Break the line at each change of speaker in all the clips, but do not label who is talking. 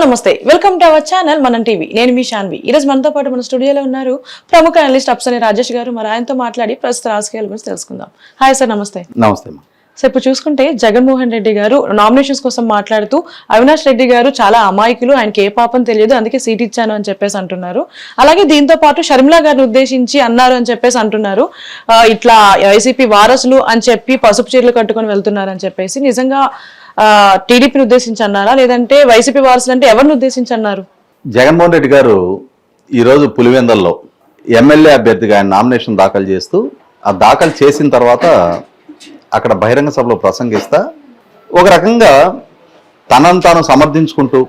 నమస్తే welcome to our channel మనం TV నేను మీ శాన్వి ఈ రోజు మనతో పాటు మన స్టూడియోలో ఉన్నారు ప్రముఖ అనలిస్ట్ అప్సని రాజేష్ గారు మరి ఆయనతో మాట్లాడి ప్రస్తుత రాజకీయాల గురించి తెలుసుకుందాం హాయ్ సార్ నమస్తే
నమస్తే
సో ఇప్పుడు చూసుకుంటే జగన్మోహన్ రెడ్డి గారు నామినేషన్స్ కోసం మాట్లాడుతూ అవినాష్ రెడ్డి గారు చాలా అమాయకులు ఆయనకి ఏ పాపం తెలియదు అందుకే సీట్ ఇచ్చాను అని చెప్పేసి అంటున్నారు అలాగే దీంతో పాటు షర్మిలా గారిని ఉద్దేశించి అన్నారు అని చెప్పేసి అంటున్నారు ఇట్లా వైసీపీ వారసులు అని చెప్పి పసుపు చీరలు కట్టుకొని వెళ్తున్నారు అని చెప్పేసి నిజంగా టీడీపీని ఉద్దేశించి అన్నారా లేదంటే వైసీపీ వారసులు అంటే ఎవరిని ఉద్దేశించి అన్నారు?
జగన్మోహన్ రెడ్డి గారు ఈరోజు పులివెందల్లో ఎమ్మెల్యే అభ్యర్థిగా ఆయన నామినేషన్ దాఖలు చేస్తూ ఆ దాఖలు చేసిన తర్వాత అక్కడ బహిరంగ సభలో ప్రసంగిస్తా ఒక రకంగా తనను తాను సమర్థించుకుంటూ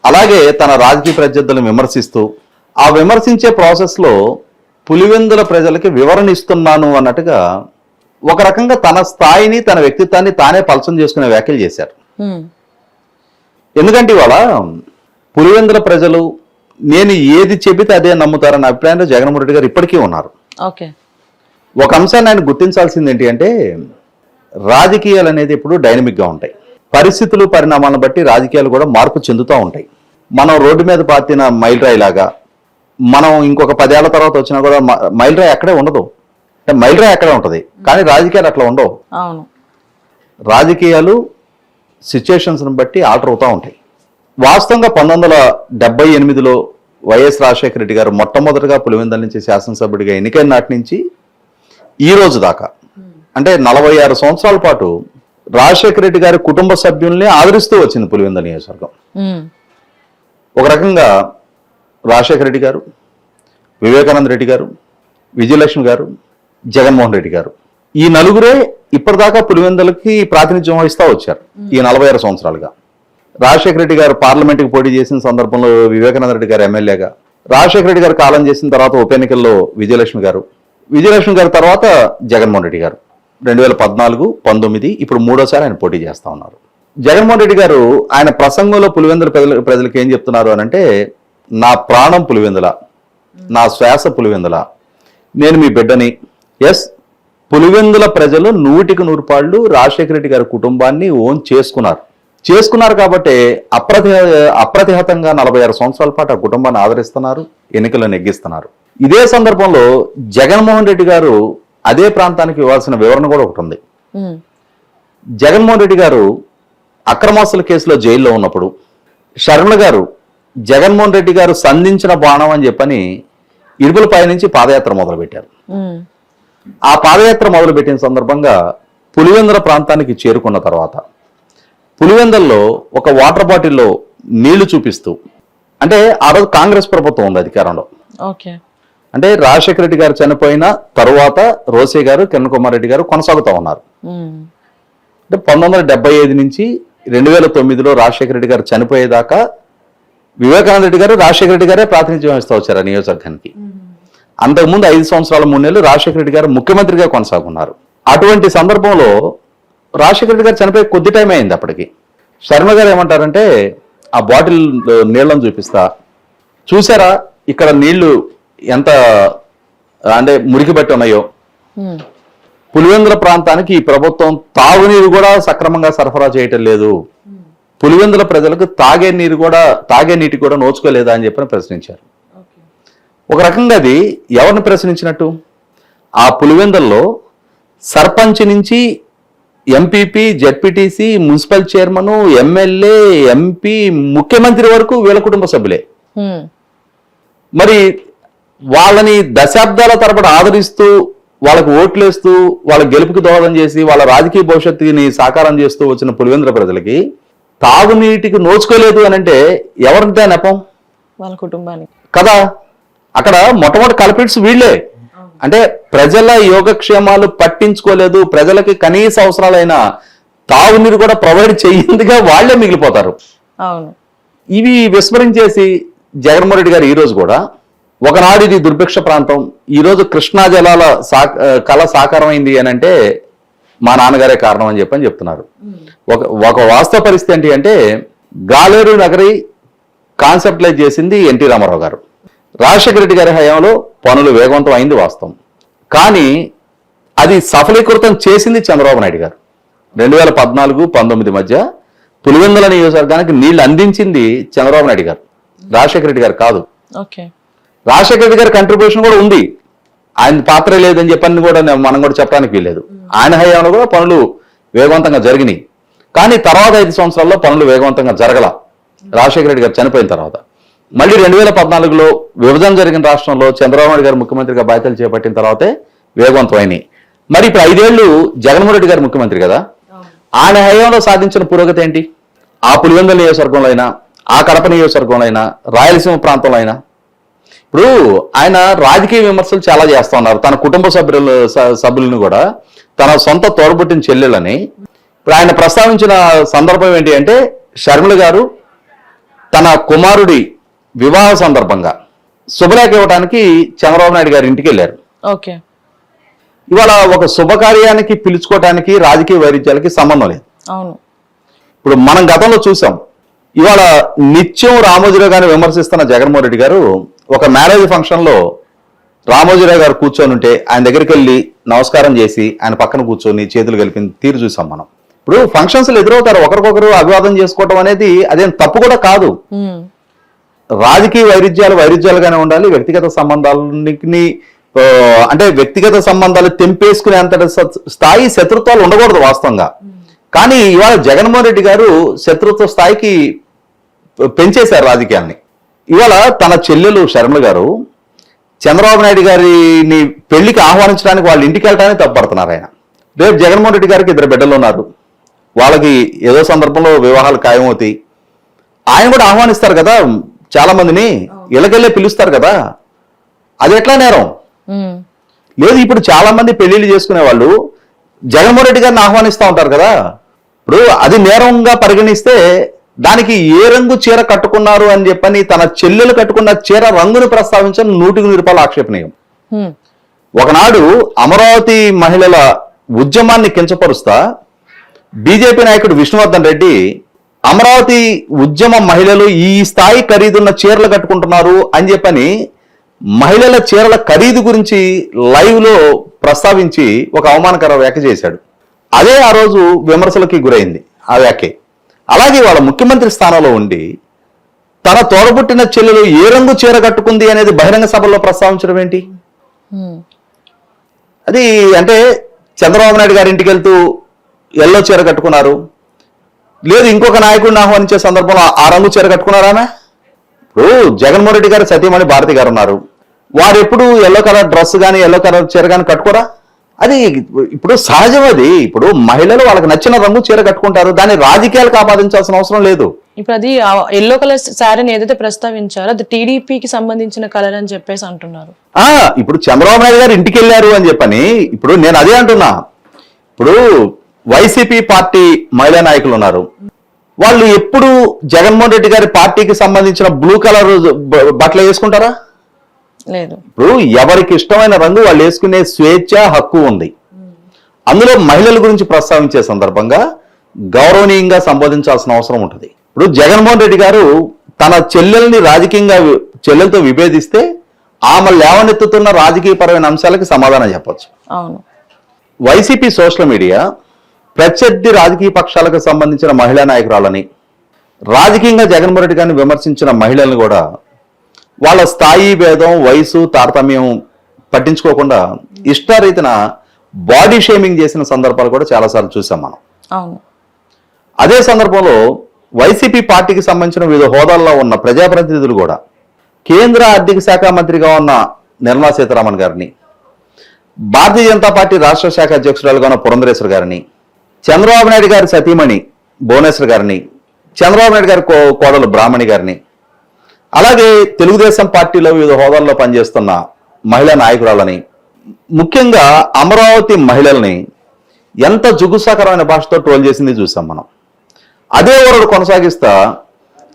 అలాగే తన రాజకీయ ప్రత్యర్థులను విమర్శిస్తూ ఆ విమర్శించే ప్రాసెస్లో పులివెందుల ప్రజలకి వివరణ ఇస్తున్నాను అన్నట్టుగా ఒక రకంగా తన స్థాయిని తన వ్యక్తిత్వాన్ని తానే పలసం చేసుకునే వ్యాఖ్యలు చేశారు. ఎందుకంటే ఇవాళ పులివెందుల ప్రజలు నేను ఏది చెబితే అదే నమ్ముతారన్న అభిప్రాయంలో జగన్మోహన్ రెడ్డి గారు ఇప్పటికీ ఉన్నారు. ఒక అంశాన్ని ఆయన గుర్తించాల్సింది ఏంటి అంటే రాజకీయాలు అనేది ఇప్పుడు డైనమిక్గా ఉంటాయి. పరిస్థితులు పరిణామాలను బట్టి రాజకీయాలు కూడా మార్పు చెందుతూ ఉంటాయి. మనం రోడ్డు మీద పాతిన మైలురాయి లాగా మనం ఇంకొక 10 ఏళ్ల తర్వాత వచ్చినా కూడా మైలురాయి అక్కడే ఉండదు, అంటే మైలురాయి అక్కడే ఉంటుంది, కానీ రాజకీయాలు అట్లా ఉండవు. రాజకీయాలు సిచ్యుయేషన్స్ని బట్టి ఆల్టర్ అవుతూ ఉంటాయి. వాస్తవంగా 1978లో వైఎస్ రాజశేఖర రెడ్డి గారు మొట్టమొదటిగా పులివెందుల నుంచి శాసనసభ్యుడిగా ఎన్నికైన నాటి నుంచి ఈ రోజు దాకా అంటే 46 సంవత్సరాల పాటు రాజశేఖర రెడ్డి గారి కుటుంబ సభ్యుల్ని ఆదరిస్తూ వచ్చింది పులివెందుల నియోజకవర్గం. ఒక రకంగా రాజశేఖర రెడ్డి గారు, వివేకానంద రెడ్డి గారు, విజయలక్ష్మి గారు, జగన్మోహన్ రెడ్డి గారు, ఈ నలుగురే ఇప్పటిదాకా పులివెందులకి ప్రాతినిధ్యం వహిస్తూ వచ్చారు ఈ 46 సంవత్సరాలుగా. రాజశేఖర రెడ్డి గారు పార్లమెంట్కి పోటీ చేసిన సందర్భంలో వివేకానంద రెడ్డి గారు ఎమ్మెల్యేగా, రాజశేఖర రెడ్డి గారు కాలం చేసిన తర్వాత ఉప ఎన్నికల్లో విజయలక్ష్మి గారు గారి తర్వాత జగన్మోహన్ రెడ్డి గారు 2014, 19 ఇప్పుడు 3వసారి ఆయన పోటీ చేస్తూ ఉన్నారు. జగన్మోహన్ రెడ్డి గారు ఆయన ప్రసంగంలో పులివెందుల ప్రజలకు ఏం చెప్తున్నారు అని అంటే, నా ప్రాణం పులివెందుల, నా శ్వాస పులివెందుల, నేను మీ బిడ్డని. ఎస్, పులివెందుల ప్రజలు 100కి 100 పాళ్ళు రాజశేఖర రెడ్డి గారి కుటుంబాన్ని ఓన్ చేసుకున్నారు కాబట్టి అప్రతిహతంగా 46 సంవత్సరాల పాటు ఆ కుటుంబాన్ని ఆదరిస్తున్నారు, ఎన్నికల్లో నెగ్గిస్తున్నారు. ఇదే సందర్భంలో జగన్మోహన్ రెడ్డి గారు అదే ప్రాంతానికి ఇవ్వాల్సిన వివరణ కూడా ఒకటి ఉంది. జగన్మోహన్ రెడ్డి గారు అక్రమాస్తుల కేసులో జైల్లో ఉన్నప్పుడు షర్మిల గారు జగన్మోహన్ రెడ్డి గారు సంధించిన బాణం అని చెప్పని ఇడుపులపై నుంచి పాదయాత్ర మొదలుపెట్టారు. ఆ పాదయాత్ర మొదలుపెట్టిన సందర్భంగా పులివెందుల ప్రాంతానికి చేరుకున్న తర్వాత పులివెందుల్లో ఒక వాటర్ బాటిల్లో నీళ్లు చూపిస్తూ, అంటే ఆ రోజు కాంగ్రెస్ ప్రభుత్వం ఉంది అధికారంలో, అంటే రాజశేఖర రెడ్డి గారు చనిపోయిన తరువాత రోసే గారు, కిరణ్ కుమార్ రెడ్డి గారు కొనసాగుతూ ఉన్నారు. అంటే 1975 నుంచి 2009లో రాజశేఖర రెడ్డి గారు చనిపోయేదాకా వివేకానంద రెడ్డి గారు, రాజశేఖర రెడ్డి గారే ప్రాతినిధ్యం వహిస్తూ వచ్చారు ఆ నియోజకవర్గానికి. అంతకుముందు 5 సంవత్సరాల 3 నెలలు రాజశేఖర రెడ్డి గారు ముఖ్యమంత్రిగా కొనసాగున్నారు. అటువంటి సందర్భంలో రాజశేఖర రెడ్డి గారు చనిపోయి కొద్ది టైం అయింది. అప్పటికి శర్మ గారు ఏమంటారంటే, ఆ బాటిల్ నీళ్లను చూపిస్తా, చూసారా ఇక్కడ నీళ్లు ఎంత అంటే మురికి బట్టి ఉన్నాయో, పులివెందుల ప్రాంతానికి ఈ ప్రభుత్వం తాగునీరు కూడా సక్రమంగా సరఫరా చేయటం లేదు, పులివెందుల ప్రజలకు తాగే నీటి కూడా నోచుకోలేదా అని చెప్పని ప్రశ్నించారు. ఒక రకంగా అది ఎవరిని ప్రశ్నించినట్టు, ఆ పులివెందుల్లో సర్పంచ్ నుంచి MPP, ZPTC, municipal chairman, MLA, MP, ముఖ్యమంత్రి వరకు వీళ్ళ కుటుంబ సభ్యులే. మరి వాళ్ళని దశాబ్దాల తరబడి ఆదరిస్తూ, వాళ్ళకు ఓట్లేస్తూ, వాళ్ళ గెలుపుకి దోహదం చేసి, వాళ్ళ రాజకీయ భవిష్యత్తుని సాకారం చేస్తూ వచ్చిన పులివెందుల ప్రజలకి తాగునీటికి నోచుకోలేదు అని అంటే ఎవరంటే నెపం?
వాళ్ళ కుటుంబానికి
కదా. అక్కడ మొట్టమొదటి కల్పిట్స్ వీళ్ళే. అంటే ప్రజల యోగక్షేమాలు పట్టించుకోలేదు, ప్రజలకి కనీస అవసరాలైన తాగునీరు కూడా ప్రొవైడ్ చేయందిగా వాళ్లే మిగిలిపోతారు. ఇవి విస్మరించేసి జగన్మోహన్ రెడ్డి గారు ఈరోజు కూడా, ఒకనాడు ఇది దుర్భిక్ష ప్రాంతం, ఈరోజు కృష్ణా జలాల కళ సాకారమైంది అని అంటే మా నాన్నగారే కారణం అని చెప్పని చెప్తున్నారు. ఒక వాస్తవ పరిస్థితి ఏంటి అంటే, గాలేరు నగరి కాన్సెప్టలైజ్ చేసింది ఎన్టీ రామారావు గారు. రాజశేఖర రెడ్డి గారి హయాంలో పనులు వేగవంతం అయింది వాస్తవం, కానీ అది సఫలీకృతం చేసింది చంద్రబాబు నాయుడు గారు. 2014-19 మధ్య పులివెందుల నియోజకవర్గానికి నీళ్లు అందించింది చంద్రబాబు నాయుడు గారు, రాజశేఖర రెడ్డి గారు కాదు.
ఓకే.
రాజశేఖర రెడ్డి గారి కంట్రిబ్యూషన్ కూడా ఉంది, ఆయన పాత్ర లేదని చెప్పని కూడా మనం కూడా చెప్పడానికి వీల్లేదు. ఆయన హయాంలో కూడా పనులు వేగవంతంగా జరిగినాయి. కానీ తర్వాత 5 సంవత్సరాల్లో పనులు వేగవంతంగా జరగల. రాజశేఖర రెడ్డి గారు చనిపోయిన తర్వాత మళ్ళీ 2014లో విభజన జరిగిన రాష్ట్రంలో చంద్రబాబు నాయుడు గారు ముఖ్యమంత్రిగా బాధ్యతలు చేపట్టిన తర్వాతే వేగవంతమైనవి. మరి ఇప్పుడు 5 ఏళ్లు జగన్మోహన్ రెడ్డి గారు ముఖ్యమంత్రి కదా, ఆయన హయాంలో సాధించిన పురోగతి ఏంటి? ఆ పులివెందుల నియోజకవర్గంలో అయినా, ఆ కడప నియోజకవర్గంలో అయినా, రాయలసీమ ప్రాంతంలో అయినా. ఇప్పుడు ఆయన రాజకీయ విమర్శలు చాలా చేస్తా ఉన్నారు. తన కుటుంబ సభ్యులను కూడా తన సొంత తోడబుట్టిన చెల్లెలని ఇప్పుడు ఆయన ప్రస్తావించిన సందర్భం ఏంటి అంటే, షర్మిల గారు తన కుమారుడి వివాహ సందర్భంగా శుభలేఖ ఇవ్వడానికి చంద్రబాబు నాయుడు గారి ఇంటికి వెళ్ళారు.
ఓకే.
ఇవాళ ఒక శుభకార్యానికి పిలుచుకోవటానికి రాజకీయ వైరుధ్యాలకి సంబంధం లేదు.
అవును.
ఇప్పుడు మనం గతంలో చూసాం. ఇవాళ నిత్యం రామోజీరావు గారిని విమర్శిస్తున్న జగన్మోహన్ రెడ్డి గారు ఒక మ్యారేజ్ ఫంక్షన్ లో రామోజీరావు గారు కూర్చొని ఉంటే ఆయన దగ్గరికి వెళ్ళి నమస్కారం చేసి ఆయన పక్కన కూర్చొని చేతులు కలిపిన తీరు చూసాం మనం. ఇప్పుడు ఫంక్షన్స్ లో ఎదురవుతారు, ఒకరికొకరు అభివాదం చేసుకోవటం అనేది అదేం తప్పు కూడా కాదు. రాజకీయ వైరుధ్యాలుగానే ఉండాలి. వ్యక్తిగత సంబంధాలని అంటే వ్యక్తిగత సంబంధాలు తెంపేసుకునే అంతటి స్థాయి శత్రుత్వాలు ఉండకూడదు వాస్తవంగా. కానీ ఇవాళ జగన్మోహన్ రెడ్డి గారు శత్రుత్వ స్థాయికి పెంచేశారు రాజకీయాల్ని. ఇవాళ తన చెల్లెలు షర్మిల గారు చంద్రబాబు నాయుడు గారిని పెళ్లికి ఆహ్వానించడానికి వాళ్ళ ఇంటికి వెళ్ళడానికి తప్పడుతున్నారు ఆయన. రేపు జగన్మోహన్ రెడ్డి గారికి 2 బిడ్డలు ఉన్నారు, వాళ్ళకి ఏదో సందర్భంలో వివాహాలు ఖాయమవుతాయి. ఆయన కూడా ఆహ్వానిస్తారు కదా, చాలా మందిని ఇళ్ళకెళ్ళే పిలుస్తారు కదా, అది ఎట్లా నేరం? లేదు, ఇప్పుడు చాలా మంది పెళ్లిళ్ళు చేసుకునే వాళ్ళు జగన్మోహన్ రెడ్డి గారిని ఆహ్వానిస్తూ ఉంటారు కదా. ఇప్పుడు అది నేరంగా పరిగణిస్తే దానికి ఏ రంగు చీర కట్టుకున్నారు అని చెప్పని తన చెల్లెలు కట్టుకున్న చీర రంగును ప్రస్తావించడం 100% ఆక్షేపణీయం. ఒకనాడు అమరావతి మహిళల ఉద్యమాన్ని కించపరుస్తా బీజేపీ నాయకుడు విష్ణువర్ధన్ రెడ్డి అమరావతి ఉద్యమ మహిళలు ఈ స్థాయి ఖరీదున్న చీరలు కట్టుకుంటున్నారు అని చెప్పని మహిళల చీరల ఖరీదు గురించి లైవ్ లో ప్రస్తావించి ఒక అవమానకర వ్యాఖ్య చేశాడు. అదే ఆ రోజు విమర్శలకి గురైంది ఆ వ్యాఖ్య. అలాగే వాళ్ళ ముఖ్యమంత్రి స్థానంలో ఉండి తన తోడబుట్టిన చెల్లెలు ఏ రంగు చీర కట్టుకుంది అనేది బహిరంగ సభలో ప్రస్తావించడం ఏంటి? అది అంటే చంద్రబాబు నాయుడు గారి ఇంటికి వెళ్తూ ఎల్లో చీర కట్టుకున్నారు, లేదు ఇంకొక నాయకుడిని ఆహ్వానించే సందర్భంలో ఆ రంగు చీర కట్టుకున్నారామె. ఇప్పుడు జగన్మోహన్ రెడ్డి గారు సతీమణి భారతి గారు ఉన్నారు, వారు ఎప్పుడు ఎల్లో కలర్ డ్రెస్ కానీ ఎల్లో కలర్ చీర కానీ కట్టుకోరా? అది ఇప్పుడు సహజం. అది ఇప్పుడు మహిళలు వాళ్ళకి నచ్చిన రంగు చీర కట్టుకుంటారు, దాన్ని రాజకీయాలకు ఆపాదించాల్సిన అవసరం లేదు.
ఇప్పుడు అది ఎల్లో కలర్ శారీని ఏదైతే ప్రస్తావించారో అది టీడీపీకి సంబంధించిన కలర్ అని చెప్పేసి అంటున్నారు.
ఇప్పుడు చంద్రబాబు నాయుడు గారు ఇంటికి వెళ్ళారు అని చెప్పని ఇప్పుడు నేను అదే అంటున్నా. ఇప్పుడు వైసీపీ పార్టీ మహిళా నాయకులు ఉన్నారు, వాళ్ళు ఎప్పుడు జగన్మోహన్ రెడ్డి గారి పార్టీకి సంబంధించిన బ్లూ కలర్ బట్టలు వేసుకుంటారా?
లేదు.
ఇప్పుడు ఎవరికి ఇష్టమైన రంగు వాళ్ళు వేసుకునే స్వేచ్ఛ హక్కు ఉంది. అందులో మహిళల గురించి ప్రస్తావించే సందర్భంగా గౌరవనీయంగా సంబోధించాల్సిన అవసరం ఉంటుంది. ఇప్పుడు జగన్మోహన్ రెడ్డి గారు తన చెల్లెల్ని రాజకీయంగా చెల్లెలతో విభేదిస్తే ఆమె లేవనెత్తుతున్న రాజకీయపరమైన అంశాలకి సమాధానం చెప్పొచ్చు.
అవును.
వైసీపీ సోషల్ మీడియా ప్రత్యర్థి రాజకీయ పక్షాలకు సంబంధించిన మహిళా నాయకురాలని, రాజకీయంగా జగన్మోహన్ రెడ్డి గారిని విమర్శించిన మహిళలను కూడా వాళ్ళ స్థాయి భేదం వయసు తారతమ్యం పట్టించుకోకుండా ఇష్టారీతిన బాడీ షేమింగ్ చేసిన సందర్భాలు కూడా చాలాసార్లు చూసాం మనం.
అవును.
అదే సందర్భంలో వైసీపీ పార్టీకి సంబంధించిన వివిధ హోదాల్లో ఉన్న ప్రజాప్రతినిధులు కూడా కేంద్ర ఆర్థిక శాఖ మంత్రిగా ఉన్న నిర్మలా సీతారామన్ గారిని, భారతీయ జనతా పార్టీ రాష్ట్ర శాఖ అధ్యక్షురాలుగా ఉన్న పురంధరేశ్వర్ గారిని, చంద్రబాబు నాయుడు గారి సతీమణి భువనేశ్వర్ గారిని, చంద్రబాబు నాయుడు గారి కోడలు బ్రాహ్మణి గారిని, అలాగే తెలుగుదేశం పార్టీలో వివిధ హోదాల్లో పనిచేస్తున్న మహిళా నాయకురాలని, ముఖ్యంగా అమరావతి మహిళల్ని ఎంత జుగుసాకరమైన భాషతో ట్రోల్ చేసింది చూసాం మనం. అదే వరడు కొనసాగిస్తా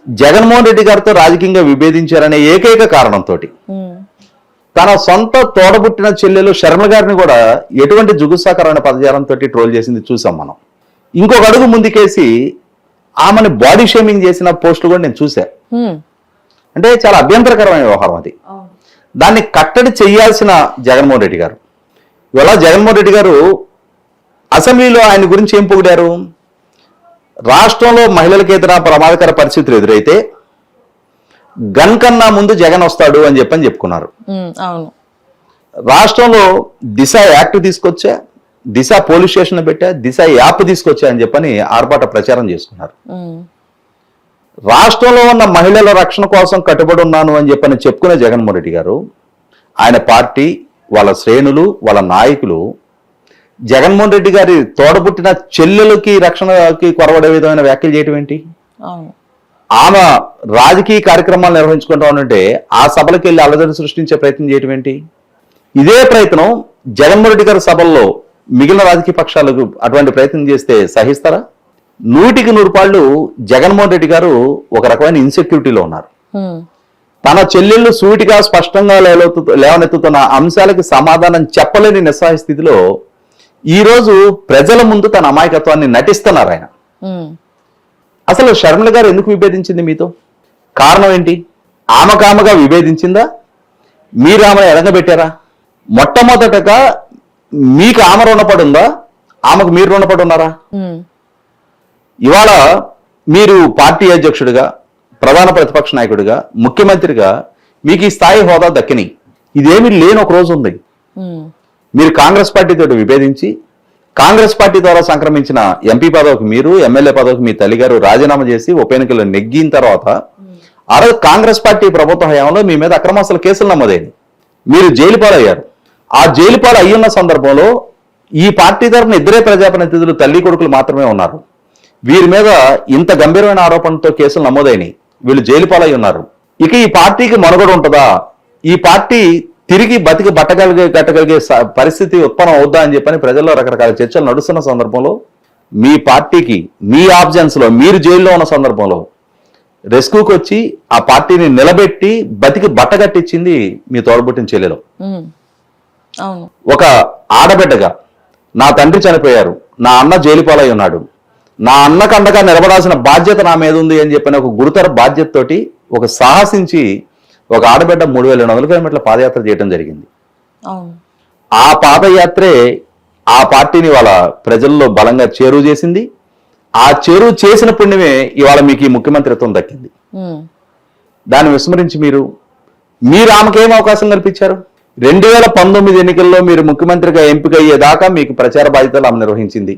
జగన్మోహన్ రెడ్డి గారితో రాజకీయంగా విభేదించారనే ఏకైక కారణంతో తన సొంత తోడబుట్టిన చెల్లెలు షర్మిల గారిని కూడా ఎటువంటి జుగుసాకరమైన పదజాలంతో ట్రోల్ చేసింది చూసాం మనం. ఇంకొక అడుగు ముందుకేసి ఆమెను బాడీ షేమింగ్ చేసిన పోస్టులు కూడా నేను చూసా. అంటే చాలా అభ్యంతరకరమైన వ్యవహారం అది. దాన్ని కట్టడి చేయాల్సిన జగన్మోహన్ రెడ్డి గారు, ఇవాళ జగన్మోహన్ రెడ్డి గారు అసెంబ్లీలో ఆయన గురించి ఏం పొగిడారు? రాష్ట్రంలో మహిళలకు ఏదైనా ప్రమాదకర పరిస్థితులు ఎదురైతే గన్ కన్నా ముందు జగన్ వస్తాడు అని చెప్పుకున్నారు.
అవును.
రాష్ట్రంలో దిశ యాక్ట్ తీసుకొచ్చా, దిశ పోలీస్ స్టేషన్ పెట్టా, దిశ యాప్ తీసుకొచ్చా అని చెప్పని ఆర్భాట ప్రచారం చేసుకున్నారు. రాష్ట్రంలో ఉన్న మహిళల రక్షణ కోసం కట్టుబడి ఉన్నాను అని చెప్పని చెప్పుకునే జగన్మోహన్ రెడ్డి గారు, ఆయన పార్టీ, వాళ్ళ శ్రేణులు, వాళ్ళ నాయకులు జగన్మోహన్ రెడ్డి గారి తోడబుట్టిన చెల్లెలకి రక్షణకి కొరవడే విధమైన వ్యాఖ్యలు చేయటం ఏంటి? ఆమె రాజకీయ కార్యక్రమాలు నిర్వహించుకుంటా ఉంటే ఆ సభలకు వెళ్ళి అలజడి సృష్టించే ప్రయత్నం చేయటం ఏంటి? ఇదే ప్రయత్నం జగన్మోహన్ రెడ్డి గారి సభల్లో మిగిలిన రాజకీయ పక్షాలకు అటువంటి ప్రయత్నం చేస్తే సహిస్తారా? 100% జగన్మోహన్ రెడ్డి గారు ఒక రకమైన ఇన్సెక్యూరిటీలో ఉన్నారు. తన చెల్లెళ్ళు సూటిగా స్పష్టంగా లేవనెత్తుతున్న అంశాలకి సమాధానం చెప్పలేని నిస్సహాయ స్థితిలో ఈ రోజు ప్రజల ముందు తన అమాయకత్వాన్ని నటిస్తున్నారు ఆయన. అసలు షర్మిల గారు ఎందుకు విభేదించింది మీతో? కారణం ఏంటి? ఆమెకామగా విభేదించిందా? మీరు ఆమెను ఎడగబెట్టారా? మొట్టమొదటగా మీకు ఆమె రుణపడి ఉందా? ఆమెకు మీరు రుణపడి ఉన్నారా? ఇవాళ మీరు పార్టీ అధ్యక్షుడిగా, ప్రధాన ప్రతిపక్ష నాయకుడిగా, ముఖ్యమంత్రిగా మీకు ఈ స్థాయి హోదా దక్కిని. ఇదేమీ లేని ఒక రోజు ఉంది. మీరు కాంగ్రెస్ పార్టీతో విభేదించి కాంగ్రెస్ పార్టీ ద్వారా సంక్రమించిన ఎంపీ పదవికి మీరు, ఎమ్మెల్యే పదవికి మీ తల్లిగారు రాజీనామా చేసి ఉప ఎన్నికల్లో నెగ్గిన తర్వాత కాంగ్రెస్ పార్టీ ప్రభుత్వ హయాంలో మీ మీద అక్రమాస్తుల కేసులు నమోదైంది. మీరు జైలు పాలయ్యారు. ఆ జైలు పాలు అయ్యున్న సందర్భంలో ఈ పార్టీ తరఫున ఇద్దరే ప్రజాప్రతినిధులు, తల్లి కొడుకులు మాత్రమే ఉన్నారు. వీరి మీద ఇంత గంభీరమైన ఆరోపణలతో కేసులు నమోదైనాయి. వీళ్ళు జైలు పాలై ఉన్నారు. ఇక ఈ పార్టీకి మనుగడ ఉంటుందా? ఈ పార్టీ తిరిగి బతికి గట్టగలిగే పరిస్థితి ఉత్పన్నం అవుద్దా అని చెప్పని ప్రజల్లో రకరకాల చర్చలు నడుస్తున్న సందర్భంలో మీ పార్టీకి, మీ ఆబ్జెన్స్ లో, మీరు జైల్లో ఉన్న సందర్భంలో రెస్క్యూకి వచ్చి ఆ పార్టీని నిలబెట్టి బతికి బట్టగట్టించింది మీ తోడబుట్టిన చెల్లెలు. ఒక ఆడబిడ్డగా నా తండ్రి చనిపోయారు, నా అన్న జైలు పాలై ఉన్నాడు, నా అన్నకు అండగా నిలబడాల్సిన బాధ్యత నా మీద ఉంది అని చెప్పిన ఒక గురుతర బాధ్యతతోటి ఒక సాహసించి ఒక ఆడబిడ్డ 3,800 కిలోమీటర్ల పాదయాత్ర చేయడం జరిగింది. ఆ పాదయాత్రే ఆ పార్టీని వాళ్ళ ప్రజల్లో బలంగా చేరువ చేసింది. ఆ చేరువ చేసిన పుణ్యమే ఇవాళ మీకు ఈ ముఖ్యమంత్రిత్వం దక్కింది. దాన్ని విస్మరించి మీరు ఆమెకేం అవకాశం కల్పించారు? 2019 ఎన్నికల్లో మీరు ముఖ్యమంత్రిగా ఎంపికయ్యేదాకా మీకు ప్రచార బాధ్యతలు ఆమె నిర్వహించింది.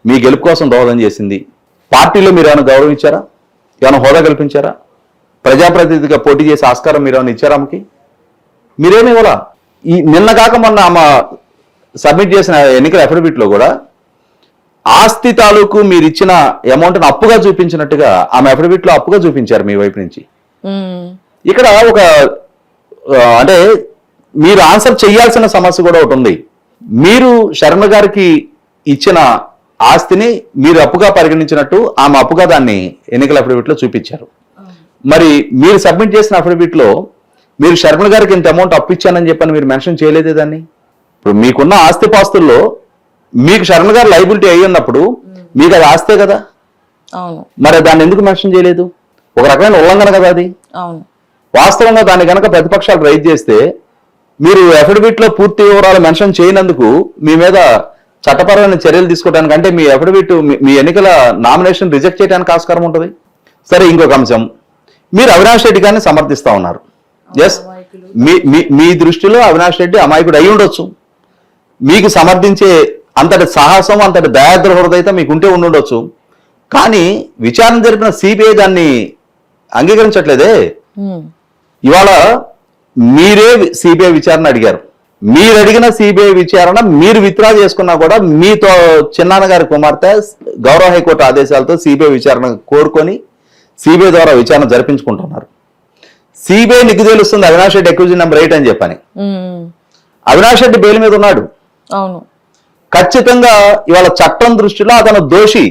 మీ గెలుపు కోసం దోహదం చేసింది. పార్టీలో మీరు ఏమైనా గౌరవం ఇచ్చారా? ఏమైనా హోదా కల్పించారా? ప్రజాప్రతినిధిగా పోటీ చేసే ఆస్కారం మీరు ఏమైనా ఇచ్చారా ఆమెకి? మీరేమి ఇవ్వాలా? ఈ నిన్న కాక మొన్న ఆమె సబ్మిట్ చేసిన ఎన్నికల అఫిడవిట్లో కూడా ఆస్తి తాలూకు మీరు ఇచ్చిన అమౌంట్ని అప్పుగా చూపించినట్టుగా ఆమె అఫిడవిట్లో అప్పుగా చూపించారు మీ వైపు నుంచి. ఇక్కడ ఒక అంటే మీరు ఆన్సర్ చేయాల్సిన సమస్య కూడా ఒకటి ఉంది. మీరు శర్మ గారికి ఇచ్చిన ఆస్తిని మీరు అప్పుగా పరిగణించినట్టు ఆమె అప్పుగా దాన్ని ఎన్నికల అఫిడవిట్లో చూపించారు. మరి మీరు సబ్మిట్ చేసిన అఫిడవిట్లో మీరు శర్మ గారికి ఇంత అమౌంట్ అప్పు ఇచ్చానని చెప్పని మీరు మెన్షన్ చేయలేదే దాన్ని. ఇప్పుడు మీకున్న ఆస్తిపాస్తుల్లో మీకు శర్మ గారు లైబిలిటీ అయ్యి ఉన్నప్పుడు మీకు అది ఆస్తే కదా, మరి దాన్ని ఎందుకు మెన్షన్ చేయలేదు? ఒక రకమైన ఉల్లంఘన కదా అది. వాస్తవంగా దాన్ని కనుక ప్రతిపక్షాలు రైజ్ చేస్తే మీరు అఫిడవిట్లో పూర్తి వివరాలు మెన్షన్ చేయనందుకు మీ మీద చట్టపరమైన చర్యలు తీసుకోవడానికి, అంటే మీ అఫిడవిట్, మీ ఎన్నికల నామినేషన్ రిజెక్ట్ చేయడానికి ఆస్కారం ఉంటుంది. సరే, ఇంకొక అంశం, మీరు అవినాష్ రెడ్డి గారిని సమర్థిస్తా ఉన్నారు. ఎస్, మీ దృష్టిలో అవినాష్ రెడ్డి అమాయకుడు అయి ఉండొచ్చు. మీకు సమర్థించే అంతటి సాహసం, అంతటి దయాద్ర హృదయత మీకు ఉంటే ఉండుండొచ్చు. కానీ విచారణ జరిపిన సిబిఐ దాన్ని అంగీకరించట్లేదే. ఇవాళ మీరే సిబిఐ విచారణ అడిగారు. మీరు అడిగిన సిబిఐ విచారణ మీరు విత్డ్రా చేసుకున్నా కూడా మీతో చిన్నాన్న గారి కుమార్తె గౌరవ హైకోర్టు ఆదేశాలతో సిబిఐ విచారణ కోరుకొని సిబిఐ ద్వారా విచారణ జరిపించుకుంటున్నారు. సిబిఐ నిగ్గు తెలుస్తుంది అవినాష్ రెడ్డి అక్యూజన్ నెంబర్ 8 అని చెప్పని. అవినాష్ రెడ్డి బెయిల్ మీద ఉన్నాడు. ఖచ్చితంగా ఇవాళ చట్టం దృష్టిలో అతను దోషి.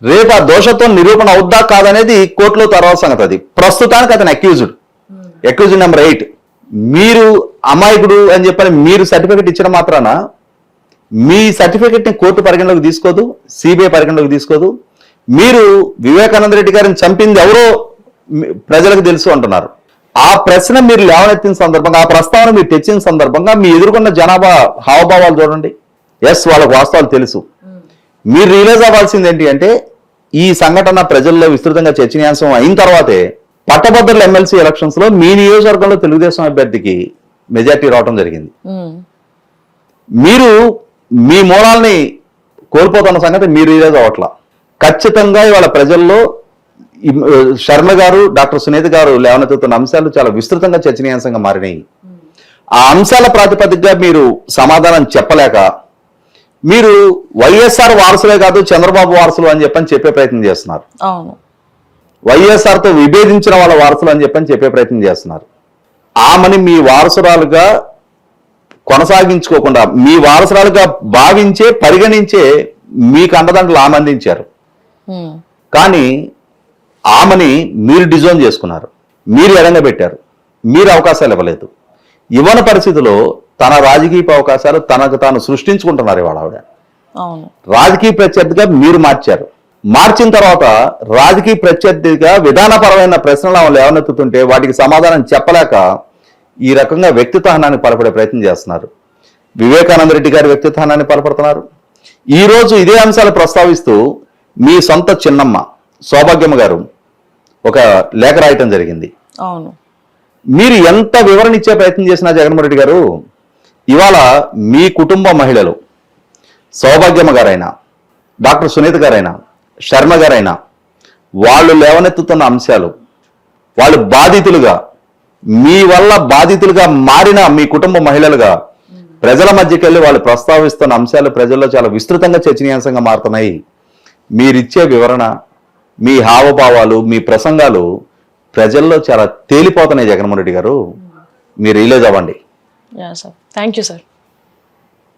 రేపు ఆ దోషత్వం నిరూపణ అవుద్దా కాదనేది కోర్టులో తర్వాత సంగతి. అది ప్రస్తుతానికి అతను అక్యూజ్డ్ నెంబర్ 8. మీరు అమాయకుడు అని చెప్పని మీరు సర్టిఫికెట్ ఇచ్చిన మాత్రాన మీ సర్టిఫికెట్ ని కోర్టు పరిగణలోకి తీసుకోదు, సిబిఐ పరిగణలోకి తీసుకోదు. మీరు వివేకానంద రెడ్డి గారిని చంపింది ఎవరో ప్రజలకు తెలుసు అంటున్నారు. ఆ ప్రశ్న మీరు లేవనెత్తిన సందర్భంగా, ఆ ప్రస్తావన మీరు తెచ్చిన సందర్భంగా మీ ఎదుర్కొన్న జనాభా హావభావాలు చూడండి. ఎస్, వాళ్ళకు వాస్తవాలు తెలుసు. మీరు రియలైజ్ అవ్వాల్సింది ఏంటి అంటే ఈ సంఘటన ప్రజల్లో విస్తృతంగా చర్చనీయాంశం అయిన తర్వాతే పట్టభద్రుల ఎమ్మెల్సీ ఎలక్షన్స్ లో మీ నియోజకవర్గంలో తెలుగుదేశం అభ్యర్థికి మెజార్టీ రావడం జరిగింది. మీరు మీ మూలాల్ని కోల్పోతున్న సంగతి మీరు రియలైజ్ అవ్వట్లా. ఖచ్చితంగా ఇవాళ ప్రజల్లో శర్మ గారు, డాక్టర్ సునీత గారు లేవనెత్తుతున్న అంశాలు చాలా విస్తృతంగా చర్చనీయాంశంగా మారినాయి. ఆ అంశాల ప్రాతిపదికగా మీరు సమాధానం చెప్పలేక మీరు వైఎస్ఆర్ వారసులే కాదు చంద్రబాబు వారసులు అని చెప్పే ప్రయత్నం చేస్తున్నారు.
అవును,
వైఎస్ఆర్ తో విభేదించిన వాళ్ళ వారసులు అని చెప్పే ప్రయత్నం చేస్తున్నారు. ఆమెని మీ వారసురాలుగా కొనసాగించుకోకుండా మీ వారసురాలుగా భావించే పరిగణించే మీకు అండదండలు ఆమె అందించారు. కానీ ఆమెని మీరు డిజోన్ చేసుకున్నారు, మీరు ఎడంగా పెట్టారు, మీరు అవకాశాలు ఇవ్వలేదు. ఇవ్వని పరిస్థితిలో తన రాజకీయ అవకాశాలు తనకు తాను సృష్టించుకుంటున్నారు ఇవాళ ఆవిడ. రాజకీయ ప్రత్యర్థిగా మీరు మార్చారు. మార్చిన తర్వాత రాజకీయ ప్రత్యర్థిగా విధానపరమైన ప్రశ్నలు ఆమె లేవనెత్తుతుంటే వాటికి సమాధానం చెప్పలేక ఈ రకంగా వ్యక్తిత్వహానాన్ని పాల్పడే ప్రయత్నం చేస్తున్నారు. వివేకానంద రెడ్డి గారి వ్యక్తిత్వహానాన్ని పాల్పడుతున్నారు. ఈ రోజు ఇదే అంశాలు ప్రస్తావిస్తూ మీ సొంత చిన్నమ్మ సౌభాగ్యమ్మ గారు ఒక లేఖ రాయటం జరిగింది.
అవును,
మీరు ఎంత వివరణ ఇచ్చే ప్రయత్నం చేసినా జగన్మోహన్ రెడ్డి గారు, ఇవాళ మీ కుటుంబ మహిళలు సౌభాగ్యమ్మ గారైనా, డాక్టర్ సునీత గారైనా, శర్మ గారైనా వాళ్ళు లేవనెత్తుతున్న అంశాలు, వాళ్ళు బాధితులుగా మీ వల్ల బాధితులుగా మారిన మీ కుటుంబ మహిళలుగా ప్రజల మధ్యకి వెళ్ళి వాళ్ళు ప్రస్తావిస్తున్న అంశాలు ప్రజల్లో చాలా విస్తృతంగా చర్చనీయాంశంగా మారుతున్నాయి. మీరిచ్చే వివరణ, మీ హావభావాలు, మీ ప్రసంగాలు ప్రజల్లో చాలా తేలిపోతున్నాయి. జగన్మోహన్ రెడ్డి గారు, మీరు రిలీజ్ అవ్వండి.
Thank you sir.